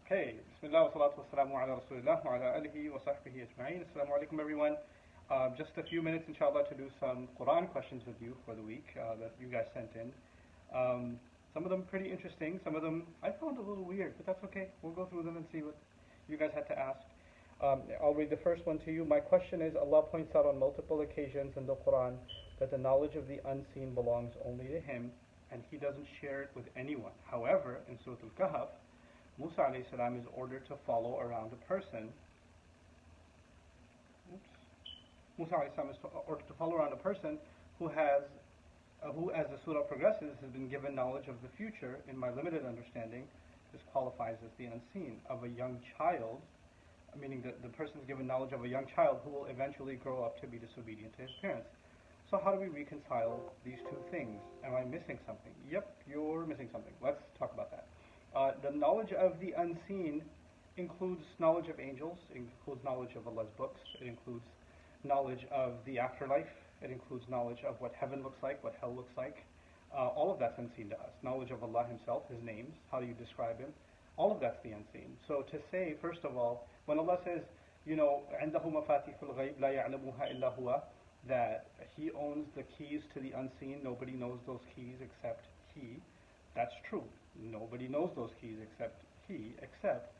Okay, Bismillah wa salatu wa salamu ala Rasulillah wa ala alihi wa sahbihi ajma'in. Assalamu alaikum everyone. Just a few minutes inshallah to do some Quran questions with you for the week that you guys sent in. Some of them pretty interesting, some of them I found a little weird, but that's okay. We'll go through them and see what you guys had to ask. I'll read the first one to you. My question is, Allah points out on multiple occasions in the Quran that the knowledge of the unseen belongs only to Him and He doesn't share it with anyone. However, in Surah Al-Kahf, Musa alayhi salam is ordered to follow around a person. Musa alayhi salam is ordered to follow around a person who has, who as the surah progresses, has been given knowledge of the future. In my limited understanding, this qualifies as the unseen of a young child, meaning that the person is given knowledge of a young child who will eventually grow up to be disobedient to his parents. So how do we reconcile these two things? Am I missing something? Yep, you're missing something. Let's talk about that. The knowledge of the unseen includes knowledge of angels, it includes knowledge of Allah's books, it includes knowledge of the afterlife, it includes knowledge of what heaven looks like, what hell looks like. All of that's unseen to us. Knowledge of Allah Himself, His names, how do you describe Him? All of that's the unseen. So to say, first of all, when Allah says, عَنْدَهُ مَفَاتِحُ الْغَيْبِ لَا يَعْلَمُهَا إِلَّا هُوَ, that He owns the keys to the unseen, nobody knows those keys except He, that's true. Nobody knows those keys except He, except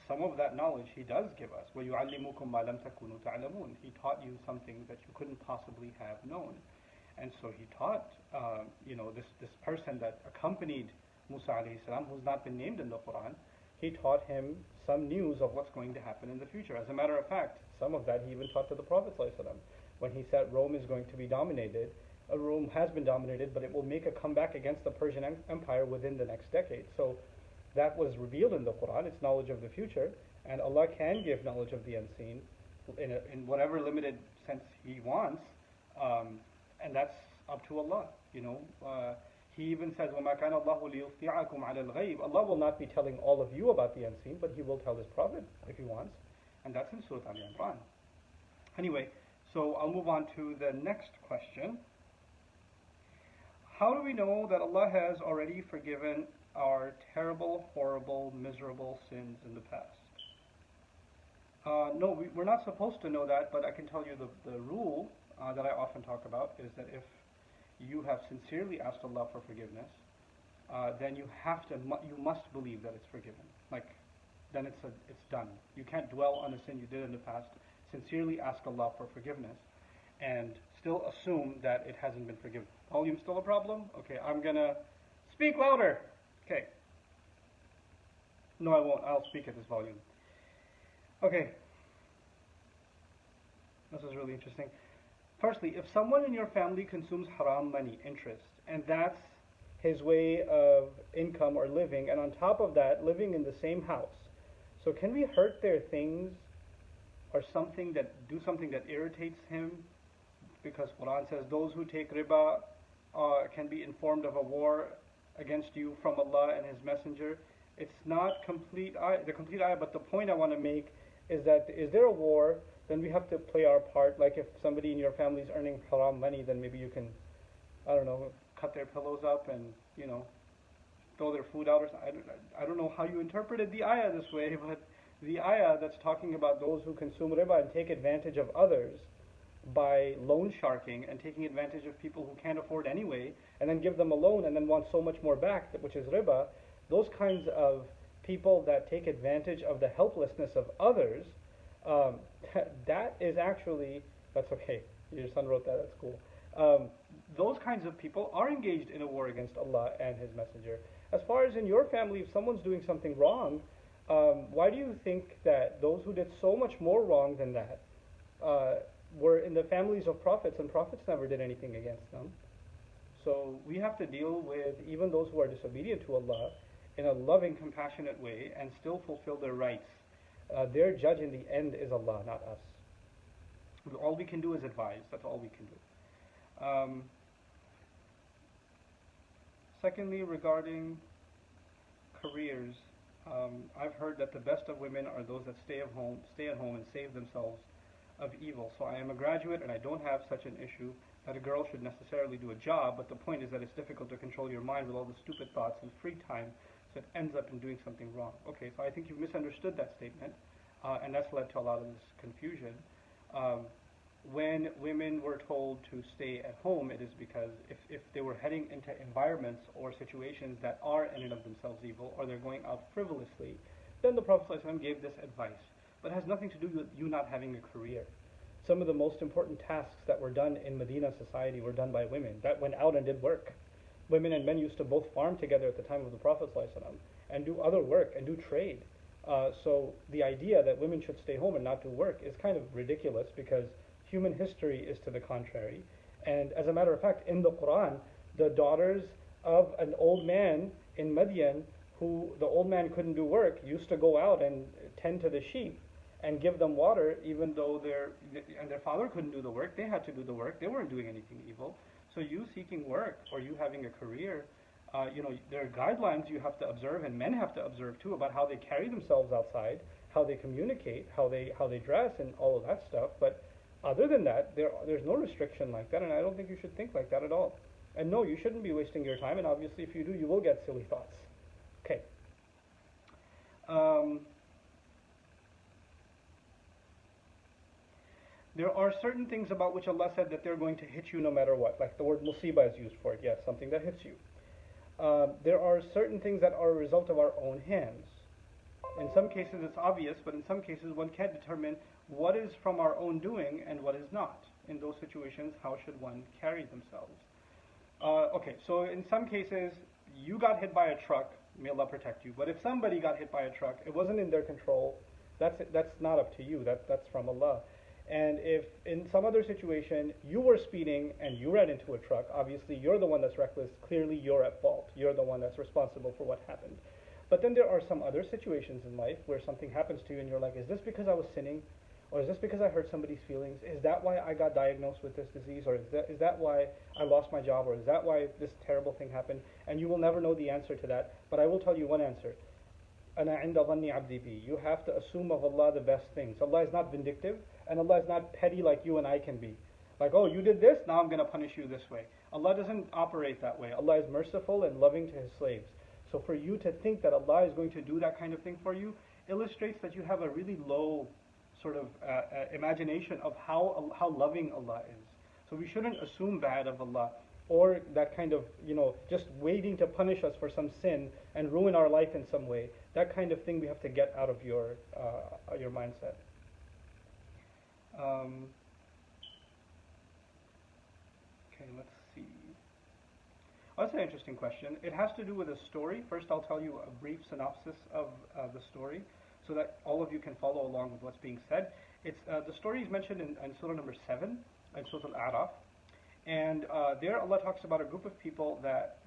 some of that knowledge He does give us. وَيُعَلِّمُكُمْ مَا لَمْ تَكُونُوا تَعْلَمُونَ. He taught you something that you couldn't possibly have known. And so He taught, this person that accompanied Musa alayhi salam, who's not been named in the Quran, He taught him some news of what's going to happen in the future. As a matter of fact, some of that He even taught to the Prophet sallallahu alaihi wasallam. When He said Rome is going to be dominated, Rome has been dominated, but it will make a comeback against the Persian Empire within the next decade. So that was revealed in the Quran. It's knowledge of the future, and Allah can give knowledge of the unseen in whatever limited sense He wants, and that's up to Allah. He even says, وَمَا كَانَ اللَّهُ لِيُطْلِعَكُمْ عَلَى الْغَيْبِ. Allah will not be telling all of you about the unseen, but He will tell His Prophet if He wants, and that's in Surah Al-Imran. Anyway, so I'll move on to the next question. How do we know that Allah has already forgiven our terrible, horrible, miserable sins in the past? No, we're not supposed to know that, but I can tell you the rule that I often talk about is that if you have sincerely asked Allah for forgiveness, then you must believe that it's forgiven. Then it's done. You can't dwell on a sin you did in the past. Sincerely ask Allah for forgiveness, and still assume that it hasn't been forgiven. Volume still a problem? Okay, I'm gonna speak louder. Okay. No, I won't. I'll speak at this volume. Okay. This is really interesting. Firstly, if someone in your family consumes haram money, interest, and that's his way of income or living, and on top of that, living in the same house, so can we hurt their things or do something that irritates him? Because Quran says those who take riba can be informed of a war against you from Allah and His Messenger. It's not the complete ayah, but the point I want to make is that is there a war, then we have to play our part. Like if somebody in your family is earning haram money, then maybe you can, cut their pillows up and, throw their food out or something. I don't know how you interpreted the ayah this way, but the ayah that's talking about those who consume riba and take advantage of others by loan sharking and taking advantage of people who can't afford anyway, and then give them a loan and then want so much more back, which is riba, those kinds of people that take advantage of the helplessness of others, that is actually, that's okay, your son wrote that, that's cool. Those kinds of people are engaged in a war against Allah and His Messenger. As far as in your family, if someone's doing something wrong, why do you think that those who did so much more wrong than that were in the families of prophets, and prophets never did anything against them? So we have to deal with even those who are disobedient to Allah in a loving, compassionate way and still fulfill their rights. Their judge in the end is Allah, not us. All we can do is advise. That's all we can do. Secondly, regarding careers, I've heard that the best of women are those that stay at home and save themselves of evil. So I am a graduate and I don't have such an issue that a girl should necessarily do a job, but the point is that it's difficult to control your mind with all the stupid thoughts and free time. So it ends up in doing something wrong. Okay, so I think you've misunderstood that statement, and that's led to a lot of this confusion. Um, when women were told to stay at home, it is because if they were heading into environments or situations that are in and of themselves evil, or they're going out frivolously, then the Prophet ﷺ gave this advice. But it has nothing to do with you not having a career. Some of the most important tasks that were done in Medina society were done by women that went out and did work. Women and men used to both farm together at the time of the Prophet ﷺ and do other work and do trade. So the idea that women should stay home and not do work is kind of ridiculous because human history is to the contrary. And as a matter of fact, in the Quran, the daughters of an old man in Madian, who the old man couldn't do work, used to go out and tend to the sheep and give them water, even though their father couldn't do the work. They had to do the work. They weren't doing anything evil. So you seeking work or you having a career, there are guidelines you have to observe, and men have to observe too, about how they carry themselves outside, how they communicate, how they dress, and all of that stuff. But other than that, there's no restriction like that, and I don't think you should think like that at all. And no, you shouldn't be wasting your time, and obviously if you do, you will get silly thoughts. Okay. There are certain things about which Allah said that they're going to hit you no matter what, like the word musibah is used for it, yes, something that hits you. There are certain things that are a result of our own hands. In some cases it's obvious, but in some cases one can't determine what is from our own doing and what is not. In those situations, how should one carry themselves? Okay, so in some cases, you got hit by a truck, may Allah protect you, but if somebody got hit by a truck, it wasn't in their control, that's not up to you, that's from Allah. And if in some other situation you were speeding and you ran into a truck, obviously you're the one that's reckless, clearly you're at fault, you're the one that's responsible for what happened. But then there are some other situations in life where something happens to you and you're like, is this because I was sinning? Or is this because I hurt somebody's feelings? Is that why I got diagnosed with this disease? Or is that why I lost my job? Or is that why this terrible thing happened? And you will never know the answer to that, but I will tell you one answer. أَنَا عِنْدَ ظَنِّ عَبْدِي بِي. You have to assume of Allah the best things. Allah is not vindictive, and Allah is not petty like you and I can be. Like, oh, you did this, now I'm going to punish you this way. Allah doesn't operate that way. Allah is merciful and loving to His slaves. So for you to think that Allah is going to do that kind of thing for you illustrates that you have a really low sort of imagination of how loving Allah is. So we shouldn't assume bad of Allah, or that kind of, just waiting to punish us for some sin and ruin our life in some way. That kind of thing we have to get out of your mindset. Okay, let's see. Oh, that's an interesting question. It has to do with a story. First, I'll tell you a brief synopsis of the story, so that all of you can follow along with what's being said. It's the story is mentioned in Surah number 7, in Surah Al-A'raf, and there Allah talks about a group of people that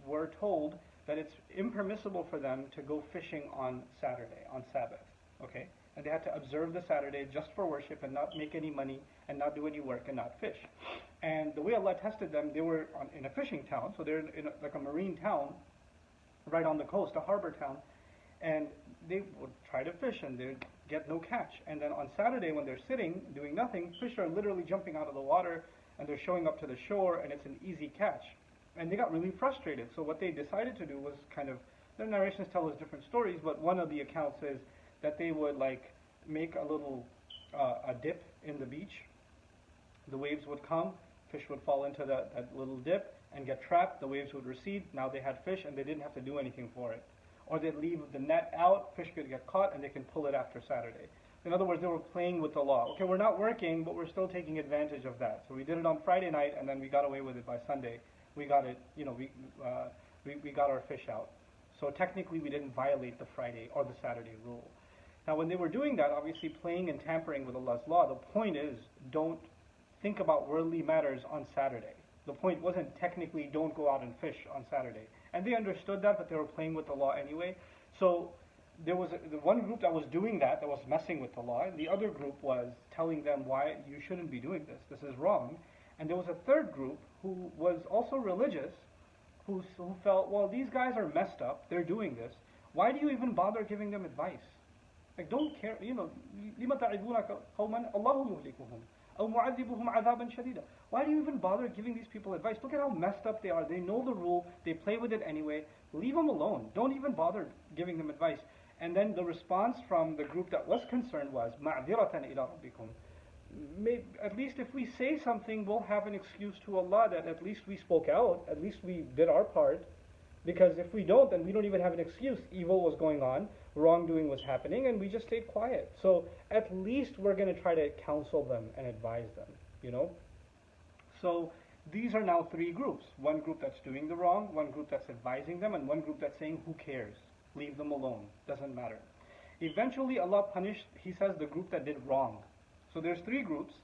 were told that it's impermissible for them to go fishing on Saturday, on Sabbath, okay? And they had to observe the Saturday just for worship and not make any money and not do any work and not fish. And the way Allah tested them, they were in a fishing town, so they're in like a marine town right on the coast, a harbor town, and they would try to fish and they'd get no catch. And then on Saturday when they're sitting doing nothing, fish are literally jumping out of the water and they're showing up to the shore and it's an easy catch. And they got really frustrated. So what they decided to do was the narrations tell us different stories, but one of the accounts is that they would make a little a dip in the beach. The waves would come, fish would fall into that little dip and get trapped, the waves would recede, now they had fish and they didn't have to do anything for it. Or they'd leave the net out, fish could get caught and they can pull it after Saturday. In other words, they were playing with the law. Okay, we're not working, but we're still taking advantage of that. So we did it on Friday night and then we got away with it by Sunday. We got it, we got our fish out. So technically we didn't violate the Friday or the Saturday rule. Now when they were doing that, obviously playing and tampering with Allah's law, the point is don't think about worldly matters on Saturday. The point wasn't technically don't go out and fish on Saturday. And they understood that, but they were playing with the law anyway. So there was the one group that was doing that was messing with the law, and the other group was telling them why you shouldn't be doing this. This is wrong. And there was a third group who was also religious, who felt, well, these guys are messed up. They're doing this. Why do you even bother giving them advice? Like, don't care. لِمَ تَعِذُونَ قَوْمًا اللَّهُ مُهْلِكُهُم أَوْ مُعَذِّبُهُم عَذَابًا شَدِيدًا. Why do you even bother giving these people advice? Look at how messed up they are. They know the rule. They play with it anyway. leave them alone. Don't even bother giving them advice. And then the response from the group that was concerned was, مَعْذِرَةً إِلَىٰ رَبِّكُمْ. At least if we say something, we'll have an excuse to Allah that at least we spoke out, at least we did our part. Because if we don't, then we don't even have an excuse. Evil was going on, wrongdoing was happening, and we just stayed quiet. So at least we're going to try to counsel them and advise them, you know? So these are now three groups. One group that's doing the wrong, one group that's advising them, and one group that's saying, who cares? Leave them alone. Doesn't matter. Eventually Allah punished, He says, the group that did wrong. So there's three groups,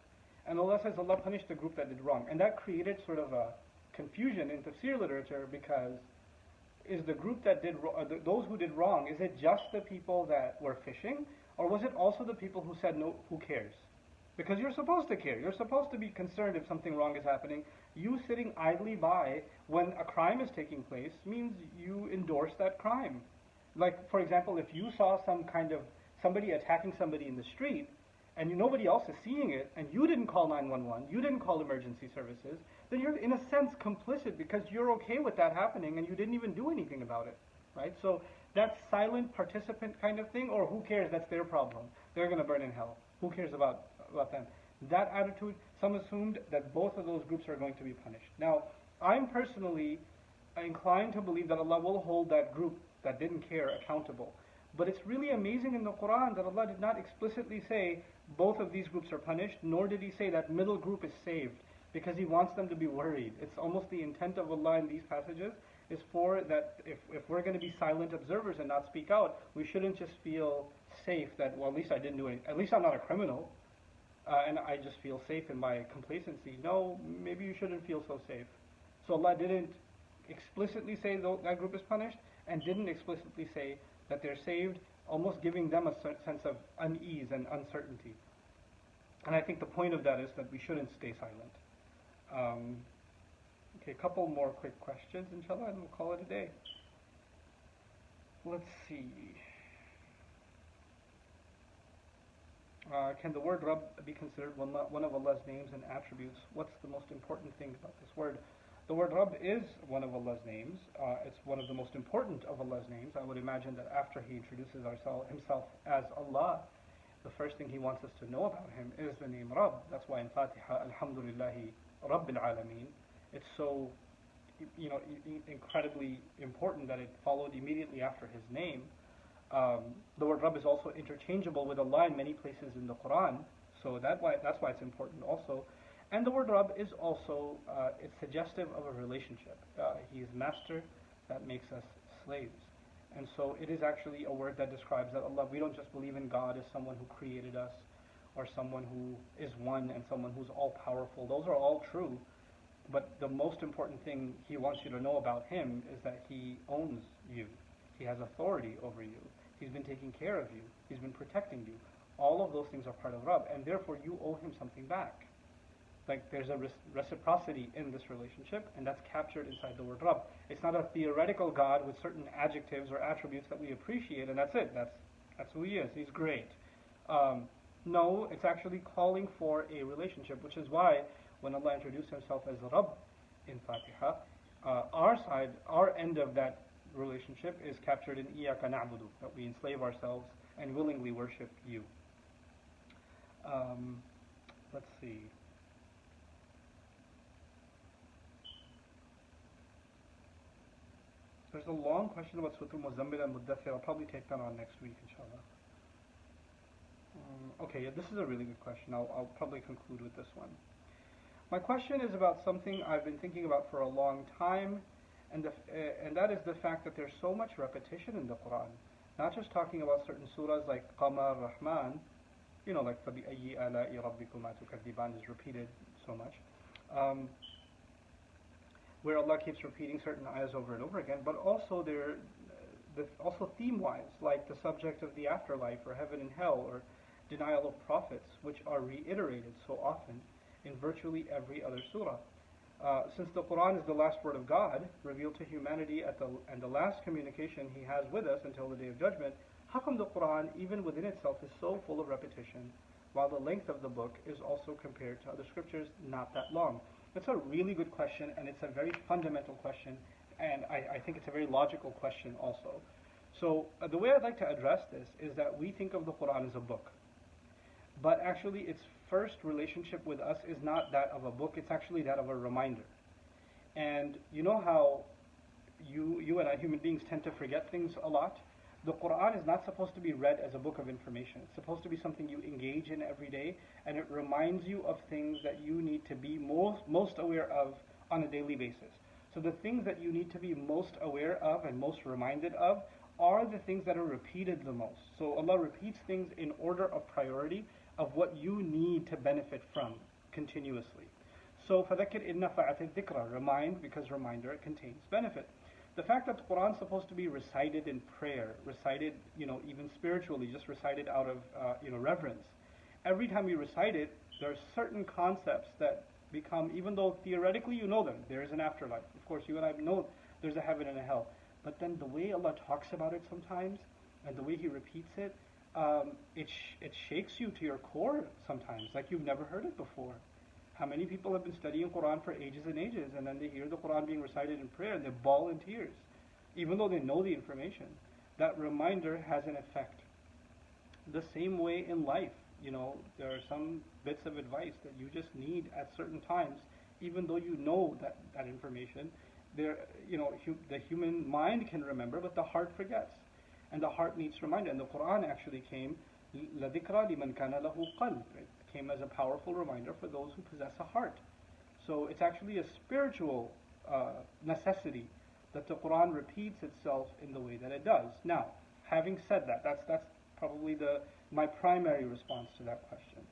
and Allah says Allah punished the group that did wrong. And that created sort of a confusion in tafsir literature, because is the group that did those who did wrong, is it just the people that were fishing, or was it also the people who said no, who cares? Because you're supposed to care. You're supposed to be concerned if something wrong is happening. You sitting idly by when a crime is taking place means you endorse that crime. Like, for example, if you saw somebody attacking somebody in the street, and nobody else is seeing it, and you didn't call 911, you didn't call emergency services, then you're in a sense complicit, because you're okay with that happening and you didn't even do anything about it, right? So that silent participant kind of thing, or who cares, that's their problem. They're going to burn in hell. Who cares about them? That attitude, some assumed that both of those groups are going to be punished. Now, I'm personally inclined to believe that Allah will hold that group that didn't care accountable. But it's really amazing in the Quran that Allah did not explicitly say both of these groups are punished, nor did He say that middle group is saved, because He wants them to be worried. It's almost the intent of Allah in these passages is for that if we're going to be silent observers and not speak out, we shouldn't just feel safe that, well, at least I didn't do anything. At least I'm not a criminal, and I just feel safe in my complacency. No, maybe you shouldn't feel so safe. So Allah didn't explicitly say that group is punished, and didn't explicitly say that they're saved, almost giving them a sense of unease and uncertainty. And I think the point of that is that we shouldn't stay silent. Okay, a couple more quick questions, inshallah, and we'll call it a day. Let's see. Can the word Rabb be considered one of Allah's names and attributes? What's the most important thing about this word? The word Rabb is one of Allah's names. It's one of the most important of Allah's names. I would imagine that after He introduces Himself as Allah, the first thing He wants us to know about Him is the name Rabb. That's why in Fatiha, Alhamdulillahi Rabbil Alameen, it's so incredibly important that it followed immediately after His name. The word Rabb is also interchangeable with Allah in many places in the Quran, so that's why it's important also. And the word Rabb is also, it's suggestive of a relationship. He is master, that makes us slaves. And so it is actually a word that describes that Allah, we don't just believe in God as someone who created us, or someone who is one and someone who's all-powerful. Those are all true. But the most important thing He wants you to know about Him is that He owns you. He has authority over you. He's been taking care of you. He's been protecting you. All of those things are part of Rabb, and therefore you owe Him something back. Like there's a reciprocity in this relationship, and that's captured inside the word Rabb. It's not a theoretical God with certain adjectives or attributes that we appreciate, and that's it. That's who He is. He's great. No, it's actually calling for a relationship, which is why when Allah introduced Himself as Rabb in Fatiha, our end of that relationship is captured in Iyaka na'budu, that we enslave ourselves and willingly worship You. Let's see. There's a long question about Surah Al-Muzammil and Muddathir. I'll probably take that on next week, inshallah. Okay, yeah, this is a really good question. I'll probably conclude with this one. My question is about something I've been thinking about for a long time, and that is the fact that there's so much repetition in the Quran. Not just talking about certain surahs like Qamar, Rahman, like فَبِأَيِّ آلَاءِ رَبِّكُمَا تُكَذِّبَانِ is repeated so much. Where Allah keeps repeating certain ayahs over and over again, but also also theme-wise, like the subject of the afterlife, or heaven and hell, or denial of prophets, which are reiterated so often in virtually every other surah. Since the Quran is the last word of God, revealed to humanity and the last communication He has with us until the Day of Judgment, how come the Quran, even within itself, is so full of repetition, while the length of the book is also, compared to other scriptures, not that long? It's a really good question, and it's a very fundamental question and I think it's a very logical question also. So the way I'd like to address this is that we think of the Quran as a book, but actually its first relationship with us is not that of a book, it's actually that of a reminder. And you know how you and I human beings tend to forget things a lot? The Quran is not supposed to be read as a book of information. It's supposed to be something you engage in every day, and it reminds you of things that you need to be most aware of on a daily basis. So the things that you need to be most aware of and most reminded of are the things that are repeated the most. So Allah repeats things in order of priority of what you need to benefit from continuously. So فَذَكِّرْ إِنَّ فَعَتِ الذِّكْرَ, remind, because reminder contains benefit. The fact that the Quran is supposed to be recited in prayer, recited, even spiritually, just recited out of, reverence. Every time you recite it, there are certain concepts that become, even though theoretically you know them, there is an afterlife. Of course, you and I know there's a heaven and a hell. But then the way Allah talks about it sometimes, and the way He repeats it, it shakes you to your core sometimes, like you've never heard it before. How many people have been studying Quran for ages and ages, and then they hear the Quran being recited in prayer, and they bawl in tears, even though they know the information. That reminder has an effect. The same way in life, there are some bits of advice that you just need at certain times, even though you know that information. The human mind can remember, but the heart forgets, and the heart needs reminder. And the Quran actually came, لَذِكْرَى لِمَنْ كَانَ لَهُ قَلْبٌ. It came as a powerful reminder for those who possess a heart. So it's actually a spiritual necessity that the Quran repeats itself in the way that it does. Now, having said that, that's probably my primary response to that question.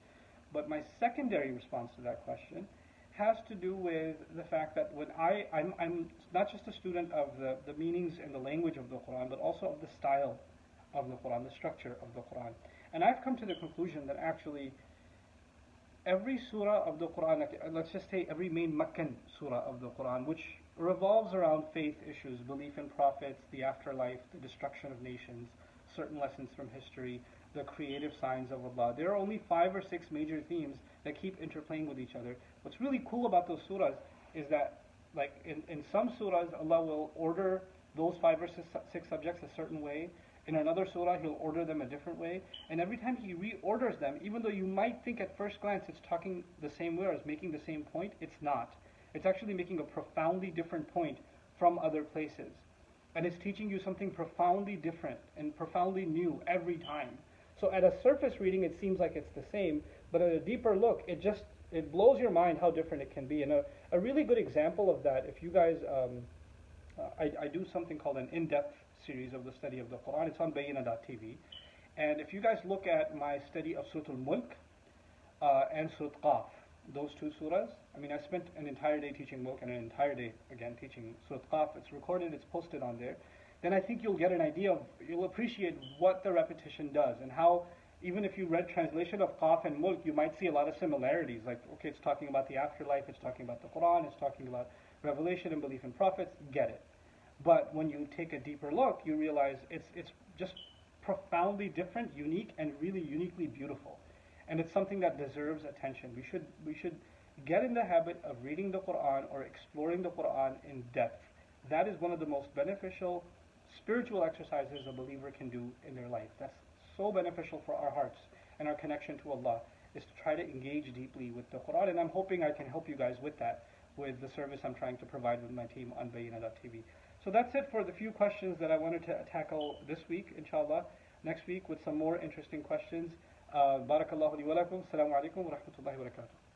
But my secondary response to that question has to do with the fact that when I'm not just a student of the meanings and the language of the Quran, but also of the style of the Quran, the structure of the Quran. And I've come to the conclusion that actually every surah of the Quran, let's just say every main Meccan surah of the Quran, which revolves around faith issues, belief in prophets, the afterlife, the destruction of nations, certain lessons from history, the creative signs of Allah. There are only 5 or 6 major themes that keep interplaying with each other. What's really cool about those surahs is that, like in some surahs, Allah will order those 5 or 6 subjects a certain way. In another surah, He'll order them a different way. And every time He reorders them, even though you might think at first glance it's talking the same way or it's making the same point, it's not. It's actually making a profoundly different point from other places. And it's teaching you something profoundly different and profoundly new every time. So at a surface reading, it seems like it's the same, but at a deeper look, it blows your mind how different it can be. And a really good example of that, if you guys, I do something called an in-depth series of the study of the Quran. It's on Bayyina.tv. And if you guys look at my study of Surah Al-Mulk and Surah Qaf, those 2 surahs, I spent an entire day teaching Mulk and an entire day, again, teaching Surah Qaf. It's recorded, it's posted on there. Then I think you'll get an idea you'll appreciate what the repetition does and how, even if you read translation of Qaf and Mulk, you might see a lot of similarities. Like, okay, it's talking about the afterlife, it's talking about the Quran, it's talking about revelation and belief in prophets, get it. But when you take a deeper look, you realize it's just profoundly different, unique, and really uniquely beautiful. And it's something that deserves attention. We should get in the habit of reading the Quran or exploring the Quran in depth. That is one of the most beneficial spiritual exercises a believer can do in their life. That's so beneficial for our hearts and our connection to Allah, is to try to engage deeply with the Quran. And I'm hoping I can help you guys with that, with the service I'm trying to provide with my team on Bayyina.tv. So that's it for the few questions that I wanted to tackle this week, inshallah. Next week with some more interesting questions. Barakallahu li wa lakum. Assalamu alaikum wa rahmatullahi wa barakatuh.